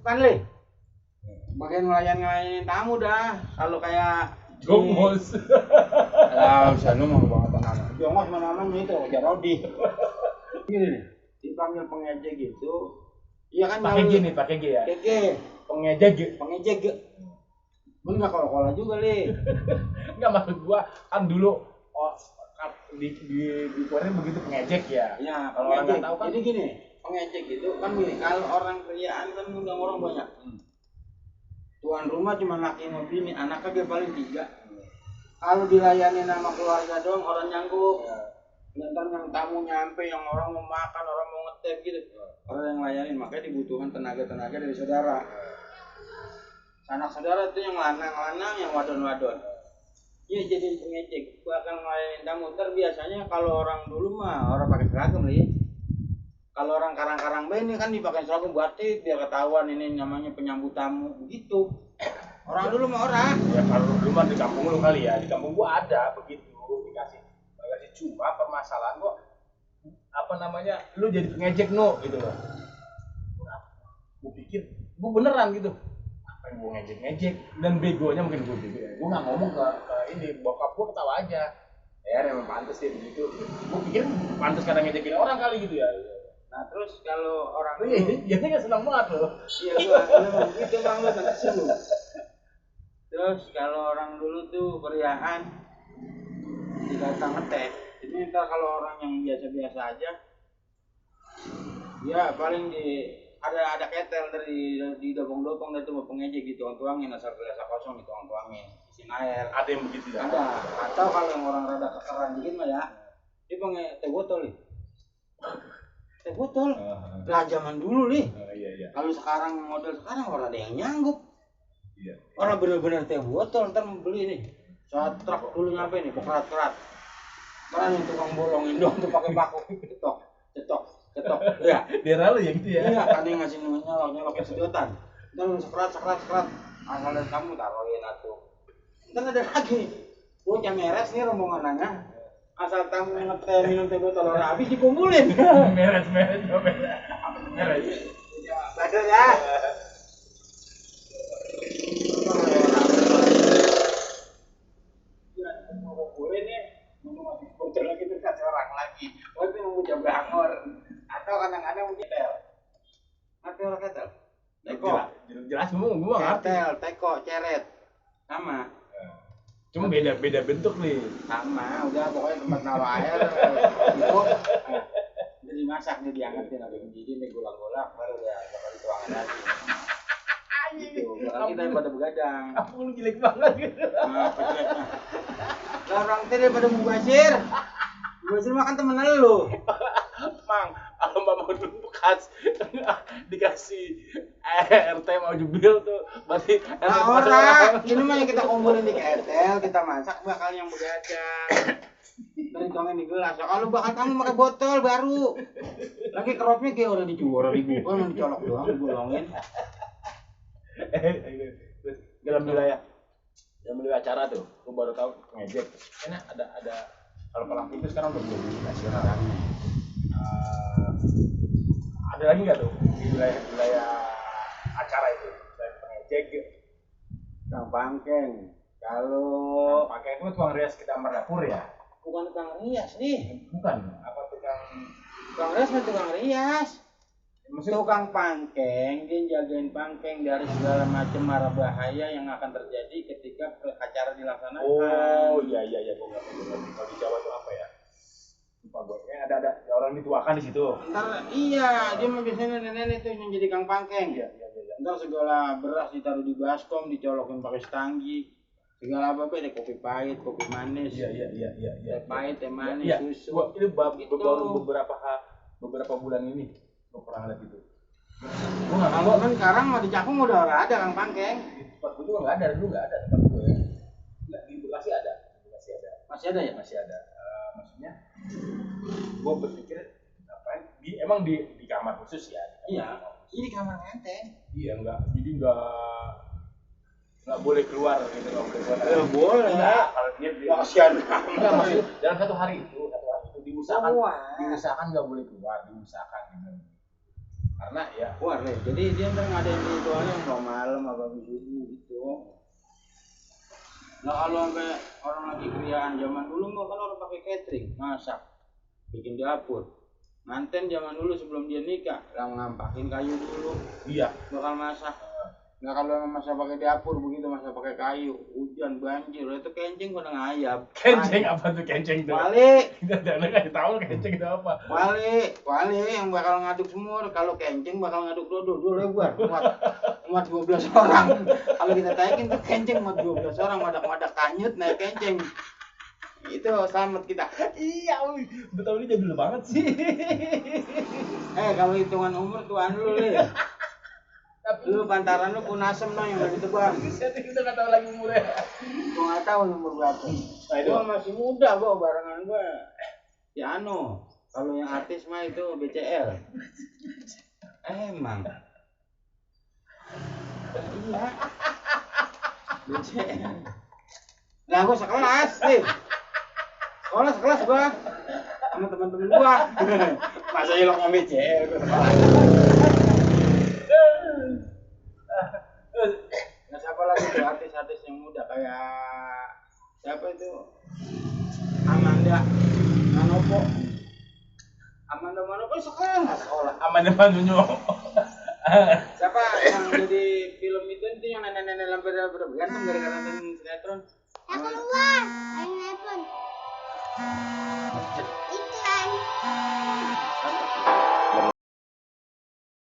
Kan Le, bagian ngelayanin tamu dah. Kalau kayak Gomos. lah, bisa lu mau banget nama. Jongos namanya itu, Jarodi. Gini nih, dipanggil pengejek gitu. Iya kan Pakai G nih, pakai G ya. Keke, pengejek. Lu enggak kola juga, Le. Enggak, maksud gua kan dulu di Korea begitu pengejek ya. Iya, kalau orang nggak tahu kan. Jadi gini, pengejek itu kan gini, kalau orang kerjaan kan ngundang orang banyak. Tuan rumah cuma laki sama bini, anaknya dia paling 3. Kalau dilayani nama keluarga doang, orang nyanggup. Ntar yang tamu nyampe, yang orang mau makan, orang mau ngetep gitu. Orang yang layanin, makanya dibutuhkan tenaga-tenaga dari saudara. Anak saudara itu yang lanang-lanang, yang wadon-wadon. Iya jadi pengecek, bahkan ngelayanin tamu. Ntar biasanya kalau orang dulu mah orang pakai seragam nih. Kalau orang karang-karang ini kan dipakai seragam batik biar ketahuan ini namanya penyambut tamu begitu. Orang dulu mah orang. Ya kalau dulu mah di kampung lu kali ya, di kampung gua ada begitu dikasih cuma permasalahan kok apa namanya lu jadi pengejek no gitu loh. Gua pikir gua beneran gitu. Apa yang gua ngejek dan begonya mungkin gua bego ya. Gua nggak ngomong ke ini bokap gua ketawa aja. Ya memang pantas sih begitu. Gua pikir pantas karena ngejekin orang kali gitu ya. Nah terus kalau orang dulu ya nggak senang banget loh. Iya gua gitu bang lu nanti sih. Terus kalau orang dulu tuh beriaan datang ngeteh. Ini ntar kalau orang yang biasa-biasa aja, ya paling ada ketel dari di dobong-dobong dari tuh pengejek gitu, tuangin asal gelas kosong dituang-tuangin, isiin air. Ada yang begitu ya? Ada. Atau kalau yang orang rada kekeran dikit mah ya, dia pakai teh botol nih. Teh botol. Lah zaman dulu nih. Iya. Kalau sekarang model sekarang orang ada yang nyanggup. Iya. Orang bener-bener teh botol ntar mau beli nih. Saat truk dulu nyampe nih, kerat-kerat. Sekarang yang tukang bolongin doang tuh pakai paku, cetok. Ya. Dia lalu ya gitu ya. Iya, kan yang ngasih nyolok ke sedotan. Ntar sekerat. Asal dari kamu taruhin atuh. Ntar ada lagi. Bocah meres nih rombongannya. Asal tamu ngeteh minum teh botol orang habis dikumpulin. meres. Ya, badar ya. Waktu mau coba angor atau kadang-kadang mau ketel. Ngerti orang ketel? Teko. Jelas gua ngerti. Ketel, teko, ceret. Sama. Cuma beda bentuk nih. Sama, udah pokoknya tempat nawa air gitu. Udah dimasak nih diangkatin sampai mendidih nih golak-golak baru ya bakal dituangin lagi. Gitu. Kalau kita pada begadang. Apa lu jelek banget gitu. Nah, jeleknya. Lah orang teh daripada mubazir. Mubazir makan temen lu. Mang, kalau Mbak mau bekas dikasih RT mau jubil tuh berarti orang ini mah yang kita kumpulin di ketel kita masak bakal yang begadang dari tuangin di gelas. Kalau bakal kamu pakai botol baru lagi keropnya kayak udah dijual dibuka dicolok doang digolongin. dalam wilayah acara tuh lu baru tahu ngejek karena ada kalau perang itu sekarang udah jadi nasional kan. Ada lagi nggak tuh di wilayah acara itu selain pengejek? Kang Pangkeng. Kalau Pangkeng itu tukang rias kita dapur ya? Bukan tukang rias nih. Bukan. Apa tukang rias mah tukang rias. Tukang pangkeng, dia jagain pangkeng dari segala macam mara bahaya yang akan terjadi ketika acara dilaksanakan. Oh iya, gua nggak tahu. Kalau di Jawa itu apa ya? Lupa gue. Ada orang dituakan di situ. Ntar iya, dia mah biasanya nenek itu yang jadi kang pangkeng. Iya. Ntar segala beras ditaruh di baskom, dicolokin pakai stanggi. Segala apa ada kopi pahit, kopi manis. Iya. Teh pahit, teh manis, iya. susu. Ini baru beberapa bulan ini. Gue pernah lihat itu. Kalau kan sekarang mah di Cakung udah ada kang pangkeng. Di tempat gue juga nggak ada, dulu nggak ada tempat gue. Nggak, di Bekasi ada. Masih ada ya? Masih ada. Maksudnya, gue berpikir emang di kamar khusus ya? Iya. Ini kamar ngenteng. Iya jadi nggak boleh keluar gitu, nggak boleh keluar. Boleh. Kalau dia kasihan. Enggak maksud dalam satu hari itu diusahakan nggak boleh keluar, diusahakan gitu. Karena ya warnet. Jadi dia ntar ngadain ritualnya nggak malam apa subuh gitu. Nah kalau sampai orang lagi kriaan zaman dulu mah kan orang pakai catering, masak, bikin dapur. Manten zaman dulu sebelum dia nikah, lah ngampakin kayu dulu, iya bakal masak. Nggak kalau masak pakai dapur begitu, masak pakai kayu, hujan banjir, itu kencing pada ngayap. kencing apa tuh kencing tuh? Wali, Kita nggak tahu kencing itu apa. wali yang bakal ngaduk semur. Kalau kencing bakal ngaduk dodol lebar, muat 12 orang. Kalau kita taikin tuh kencing muat 12 orang, madak kanyut naik kencing. Itu selamat kita. Iya, betul ini jadul banget sih. Kalau hitungan umur tuan lu nih. Lu pantaran lu punasem no yang udah ditebang. Kita nggak tahu lagi umurnya. Gua nggak tahu umur berapa. Gua masih muda gua, barengan gua. Ya kalau yang artis mah itu BCL. Emang. Iya. BCL. Lah gua sekelas nih. Sekelas gua sama teman-teman gua. Masa ilok sama BCL gua sekelas. Nah, siapa lagi tuh artis-artis yang muda kayak siapa itu? Amanda Manopo sekolah. Amanda Manunyo. Siapa yang jadi film itu yang nenek-nenek lampu ganteng gara-gara nonton sinetron? Ya keluar, ayo nelpon. Iklan.